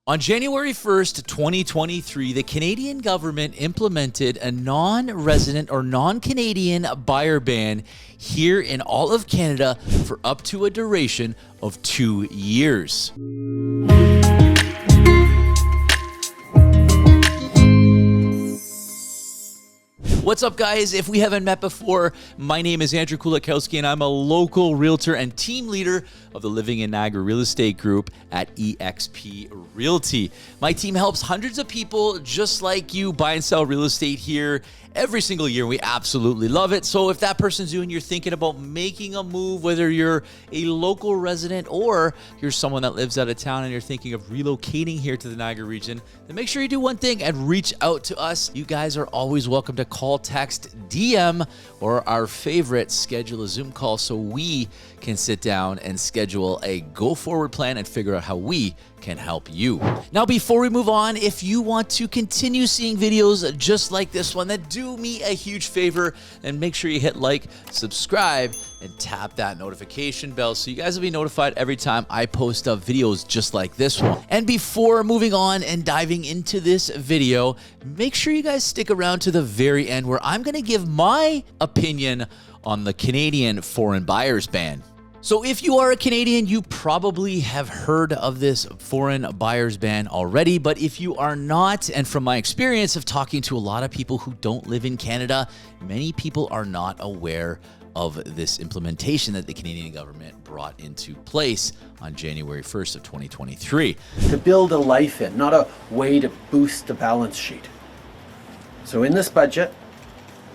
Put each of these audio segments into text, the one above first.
On January 1st, 2023, the Canadian government implemented a non-resident or non-Canadian buyer ban here in all of Canada for up to a duration of 2 years. What's up, guys? If we haven't met before, my name is Andrew Kulikowski, and I'm a local realtor and team leader of the Living in Niagara Real Estate Group at eXp Realty. My team helps hundreds of people just like you buy and sell real estate here every single year. We absolutely love it. So if that person's you and you're thinking about making a move, whether you're a local resident or you're someone that lives out of town and you're thinking of relocating here to the Niagara region, then make sure you do one thing and reach out to us. You guys are always welcome to call, text, DM, or our favorite, schedule a Zoom call so we can sit down and schedule a go-forward plan and figure out how we can help you. Now, before we move on, if you want to continue seeing videos just like this one, then do me a huge favor and make sure you hit like, subscribe, and tap that notification bell so you guys will be notified every time I post up videos just like this one. And before moving on and diving into this video, make sure you guys stick around to the very end where I'm going to give my opinion on the Canadian foreign buyers ban. So if you are a Canadian, you probably have heard of this foreign buyers ban already, but if you are not, and from my experience of talking to a lot of people who don't live in Canada, many people are not aware of this implementation that the Canadian government brought into place on January 1st of 2023. To build a life in, not a way to boost the balance sheet. So in this budget,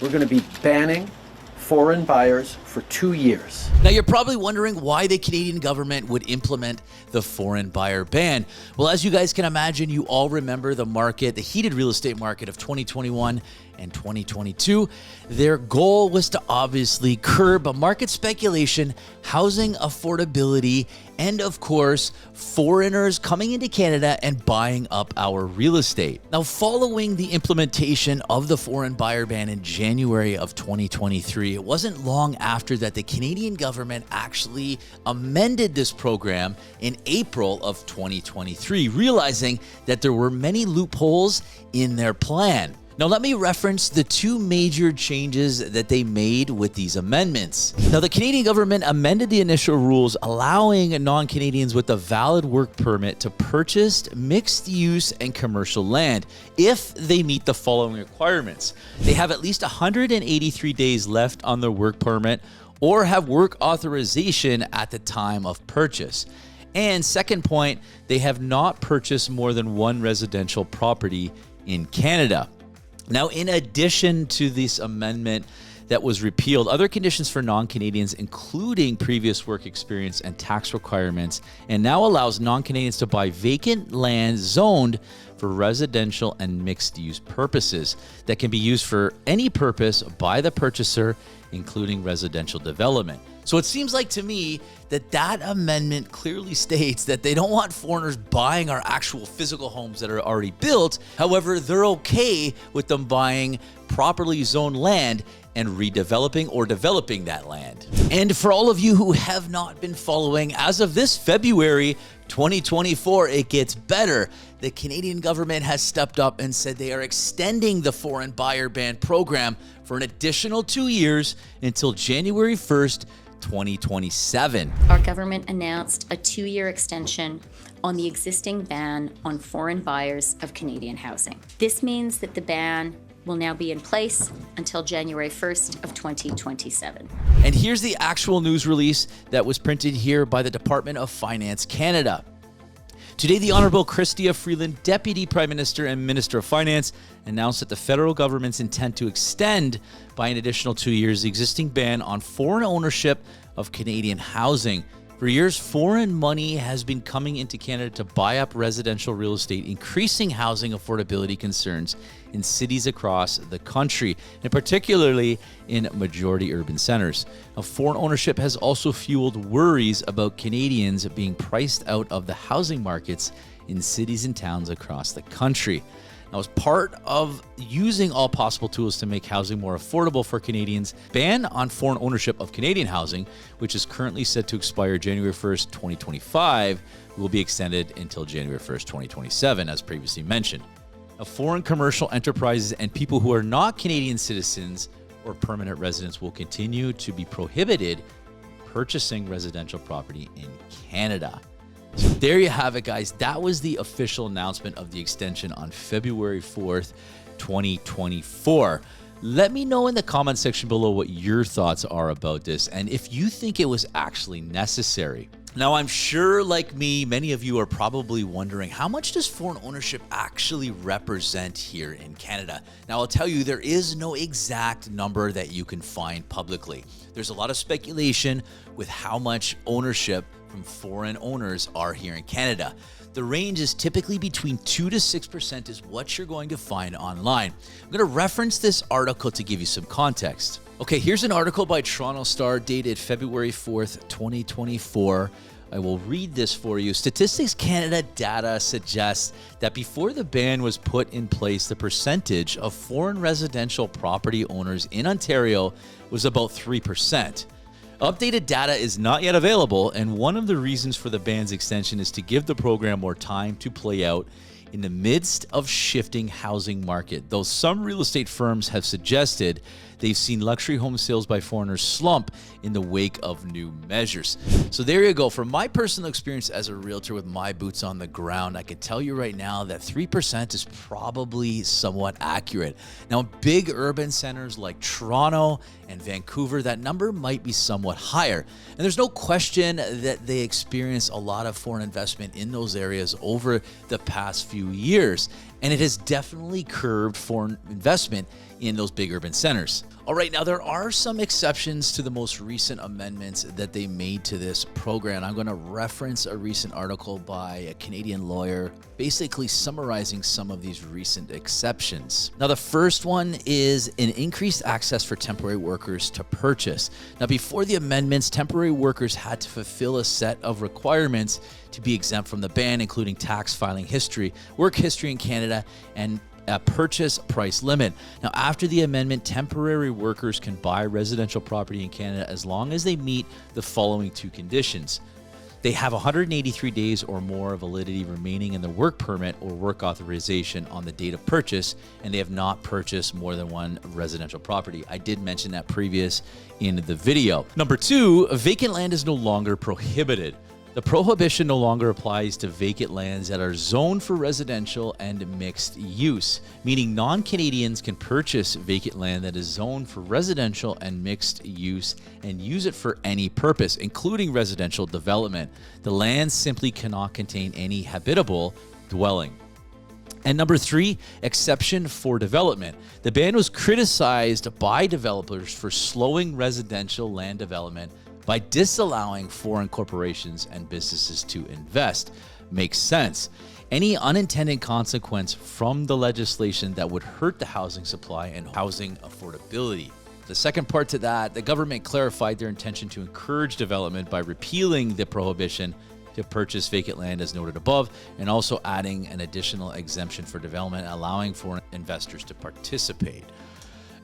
we're going to be banning foreign buyers for 2 years. Now, you're probably wondering why the Canadian government would implement the foreign buyer ban. Well, as you guys can imagine, you all remember the market, the heated real estate market of 2021 and 2022. Their goal was to obviously curb market speculation, housing affordability, and of course, foreigners coming into Canada and buying up our real estate. Now, following the implementation of the foreign buyer ban in January of 2023, it wasn't long after that the Canadian government actually amended this program in April of 2023, realizing that there were many loopholes in their plan. Now, let me reference the two major changes that they made with these amendments. Now, the Canadian government amended the initial rules, allowing non-Canadians with a valid work permit to purchase mixed-use and commercial land if they meet the following requirements. They have at least 183 days left on their work permit or have work authorization at the time of purchase. And second point, they have not purchased more than one residential property in Canada. Now, in addition to this amendment that was repealed, other conditions for non-Canadians, including previous work experience and tax requirements, and now allows non-Canadians to buy vacant land zoned for residential and mixed-use purposes that can be used for any purpose by the purchaser, including residential development. So it seems like to me that amendment clearly states that they don't want foreigners buying our actual physical homes that are already built. However, they're okay with them buying properly zoned land and redeveloping or developing that land. And for all of you who have not been following, as of this February 2024, it gets better. The Canadian government has stepped up and said they are extending the foreign buyer ban program for an additional 2 years until January 1st, 2027. Our government announced a 2-year extension on the existing ban on foreign buyers of Canadian housing. This means that the ban will now be in place until January 1st of 2027. And here's the actual news release that was printed here by the Department of Finance Canada. Today, the Honourable Chrystia Freeland, Deputy Prime Minister and Minister of Finance, announced that the federal government's intent to extend by an additional 2 years the existing ban on foreign ownership of Canadian housing. For years, foreign money has been coming into Canada to buy up residential real estate, increasing housing affordability concerns in cities across the country, and particularly in majority urban centers. Now, foreign ownership has also fueled worries about Canadians being priced out of the housing markets in cities and towns across the country. Now, as part of using all possible tools to make housing more affordable for Canadians, ban on foreign ownership of Canadian housing, which is currently set to expire January 1st, 2025, will be extended until January 1st, 2027, as previously mentioned. Now, foreign commercial enterprises and people who are not Canadian citizens or permanent residents will continue to be prohibited purchasing residential property in Canada. So there you have it, guys. That was the official announcement of the extension on February 4th, 2024. Let me know in the comment section below what your thoughts are about this and if you think it was actually necessary. Now, I'm sure, like me, many of you are probably wondering, how much does foreign ownership actually represent here in Canada? Now, I'll tell you, there is no exact number that you can find publicly. There's a lot of speculation with how much ownership from foreign owners are here in Canada. The range is typically between 2 to 6% is what you're going to find online. I'm going to reference this article to give you some context. Okay, here's an article by Toronto Star dated February 4th, 2024. I will read this for you. Statistics Canada data suggests that before the ban was put in place, the percentage of foreign residential property owners in Ontario was about 3%. Updated data is not yet available, and one of the reasons for the ban's extension is to give the program more time to play out in the midst of shifting housing market. Though some real estate firms have suggested they've seen luxury home sales by foreigners slump in the wake of new measures. So there you go. From my personal experience as a realtor with my boots on the ground, I can tell you right now that 3% is probably somewhat accurate. Now, in big urban centers like Toronto and Vancouver, that number might be somewhat higher. And there's no question that they experience a lot of foreign investment in those areas over the past few years. And it has definitely curbed foreign investment in those big urban centers. All right, now there are some exceptions to the most recent amendments that they made to this program. I'm going to reference a recent article by a Canadian lawyer basically summarizing some of these recent exceptions. Now, the first one is an increased access for temporary workers to purchase. Now, before the amendments, temporary workers had to fulfill a set of requirements to be exempt from the ban, including tax filing history, work history in Canada, and a purchase price limit. Now, after the amendment, temporary workers can buy residential property in Canada as long as they meet the following two conditions. They have 183 days or more of validity remaining in the work permit or work authorization on the date of purchase, and they have not purchased more than one residential property. I did mention that previous in the video. Number two, vacant land is no longer prohibited. The prohibition no longer applies to vacant lands that are zoned for residential and mixed use, meaning non-Canadians can purchase vacant land that is zoned for residential and mixed use and use it for any purpose, including residential development. The land simply cannot contain any habitable dwelling. And number three, exception for development. The ban was criticized by developers for slowing residential land development by disallowing foreign corporations and businesses to invest. Makes sense. Any unintended consequence from the legislation that would hurt the housing supply and housing affordability. The second part to that, the government clarified their intention to encourage development by repealing the prohibition to purchase vacant land as noted above, and also adding an additional exemption for development, allowing foreign investors to participate.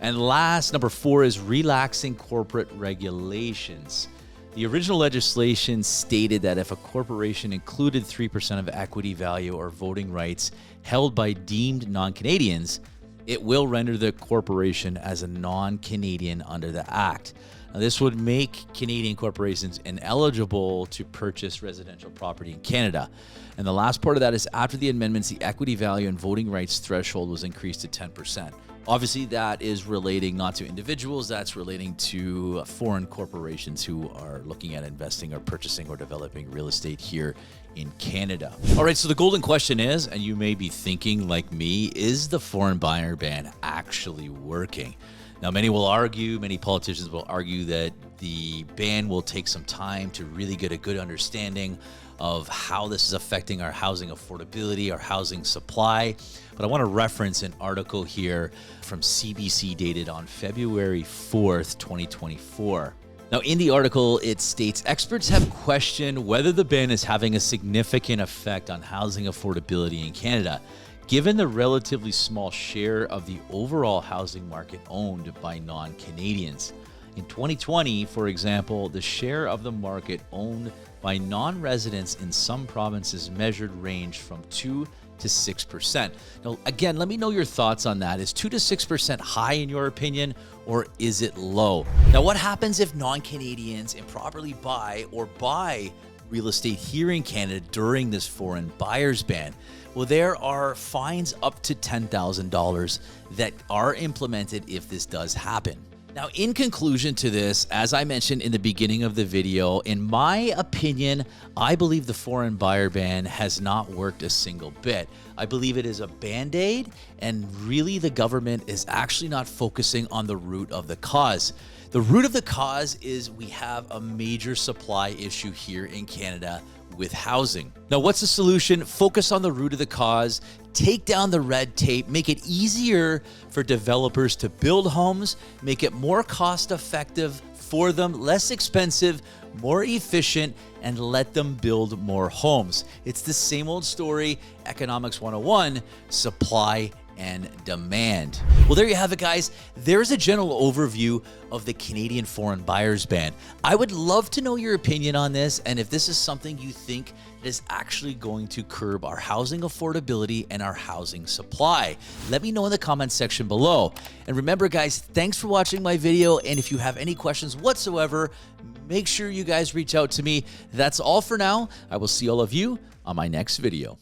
And last, number four, is relaxing corporate regulations. The original legislation stated that if a corporation included 3% of equity value or voting rights held by deemed non-Canadians, it will render the corporation as a non-Canadian under the Act. Now, this would make Canadian corporations ineligible to purchase residential property in Canada. And the last part of that is after the amendments, the equity value and voting rights threshold was increased to 10%. Obviously, that is relating not to individuals, that's relating to foreign corporations who are looking at investing or purchasing or developing real estate here in Canada. All right, so the golden question is, and you may be thinking like me, is the foreign buyer ban actually working? Now, many politicians will argue that the ban will take some time to really get a good understanding of how this is affecting our housing affordability, our housing supply. But I want to reference an article here from CBC dated on February 4th, 2024. Now, in the article, it states, experts have questioned whether the ban is having a significant effect on housing affordability in Canada, given the relatively small share of the overall housing market owned by non-Canadians. In 2020, for example, the share of the market owned by non-residents in some provinces measured ranged from 2 to 6%. Now, again, let me know your thoughts on that. Is 2 to 6% high in your opinion, or is it low? Now, what happens if non-Canadians improperly buy or buy real estate here in Canada during this foreign buyers ban? Well, there are fines up to $10,000 that are implemented if this does happen. Now, in conclusion to this, as I mentioned in the beginning of the video, in my opinion, I believe the foreign buyer ban has not worked a single bit. I believe it is a band-aid, and really the government is actually not focusing on the root of the cause. The root of the cause is we have a major supply issue here in Canada with housing. Now, what's the solution? Focus on the root of the cause, take down the red tape, make it easier for developers to build homes, make it more cost effective for them, less expensive, more efficient, and let them build more homes. It's the same old story, Economics 101, supply and demand. Well, there you have it, guys. There's a general overview of the Canadian foreign buyers ban. I would love to know your opinion on this, and if this is something you think is actually going to curb our housing affordability and our housing supply. Let me know in the comments section below. And remember, guys, thanks for watching my video, and if you have any questions whatsoever, make sure you guys reach out to me. That's all for now. I will see all of you on my next video.